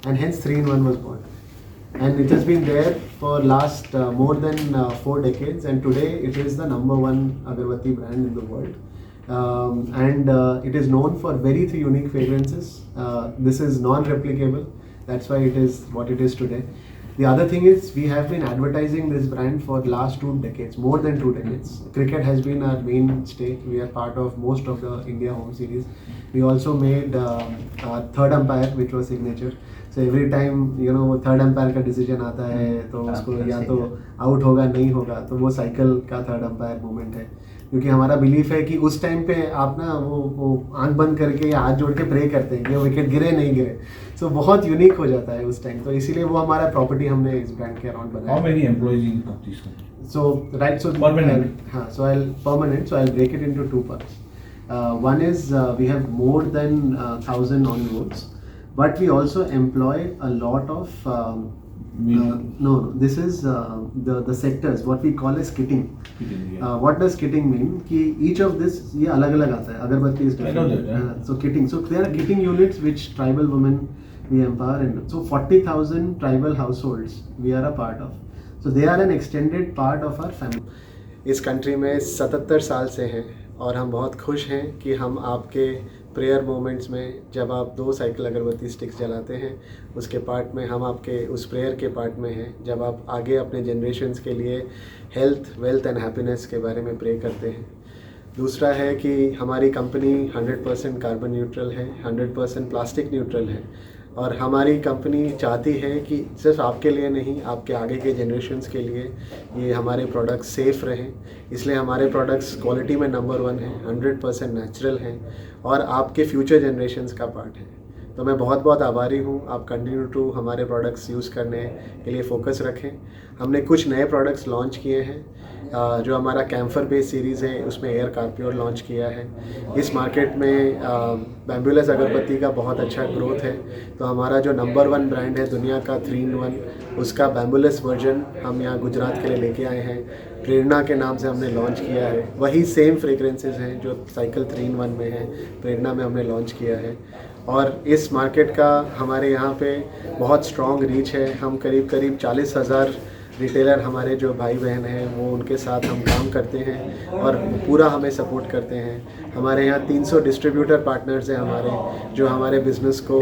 and hence 3-in-1 was born. And it has been there for last more than 4 decades, and today it is the number one agarbatti brand in the world. And it is known for very 3 unique fragrances. This is non-replicable, that's why it is what it is today. The other thing is we have been advertising this brand for last 2 decades, more than 2 decades. Cricket has been our mainstay. We are part of most of the India home series. We also made third umpire, which was signature. So every time third umpire का decision आता है तो उसको या तो out होगा नहीं होगा, तो वो साइकिल का थर्ड अंपायर मोमेंट है, क्योंकि हमारा बिलीफ है कि उस टाइम पे आप ना वो आंख बंद करके या हाथ जोड़ के प्रे करते हैं कि वो विकेट गिरे नहीं गिरे. सो बहुत यूनिक हो जाता है उस टाइम, तो इसीलिए वो हमारा प्रॉपर्टी हमने इस ब्रांड के अराउंड बनाया. How many employees in this company? So Permanent. हाँ, so I'll break it into 2 parts. One is we have more than 1,000 on rolls, but we also employ a lot of this is the sectors, what we call as kitting. What does kitting mean? कि each of this ये अलग अलग आता है. अगरबत्ती is different. I know that, yeah. So kitting. So there are kitting units which tribal women we empower, and so 40,000 tribal households we are a part of. So they are an extended part of our family. इस country में 77 साल से हैं और हम बहुत खुश हैं कि हम आपके प्रेयर मोमेंट्स में जब आप 2 साइकिल अगरबत्ती स्टिक्स जलाते हैं उसके पार्ट में हम आपके उस प्रेयर के पार्ट में हैं. जब आप आगे अपने जनरेशन्स के लिए हेल्थ, वेल्थ एंड हैप्पीनेस के बारे में प्रे करते हैं. दूसरा है कि हमारी कंपनी 100% कार्बन न्यूट्रल है, 100% प्लास्टिक न्यूट्रल है, और हमारी कंपनी चाहती है कि सिर्फ आपके लिए नहीं, आपके आगे के जनरेशन्स के लिए ये हमारे प्रोडक्ट्स सेफ़ रहें. इसलिए हमारे प्रोडक्ट्स क्वालिटी में नंबर 1 हैं, 100% नेचुरल हैं और आपके फ्यूचर जनरेशन्स का पार्ट है. तो मैं बहुत बहुत आभारी हूँ. आप कंटिन्यू टू हमारे प्रोडक्ट्स यूज़ करने के लिए फ़ोकस रखें. हमने कुछ नए प्रोडक्ट्स लॉन्च किए हैं. जो हमारा कैम्फर बेस सीरीज़ है उसमें एयर कार्प्योर लॉन्च किया है. इस मार्केट में बैम्बुलस अगरबत्ती का बहुत अच्छा ग्रोथ है, तो हमारा जो नंबर 1 ब्रांड है दुनिया का 3-in-1, उसका बैम्बुलस वर्जन हम यहाँ गुजरात के लिए लेके आए हैं. प्रेरणा के नाम से हमने लॉन्च किया है. वही सेम फ्रेग्रेंसेस हैं जो साइकिल 3-in-1 में है, प्रेरणा में हमने लॉन्च किया है. और इस मार्केट का हमारे यहाँ पे बहुत स्ट्रॉन्ग रीच है. हम करीब 40,000 रिटेलर हमारे जो भाई बहन हैं वो उनके साथ हम काम करते हैं और पूरा हमें सपोर्ट करते हैं. हमारे यहाँ 300 डिस्ट्रीब्यूटर पार्टनर्स हैं हमारे, जो हमारे बिज़नेस को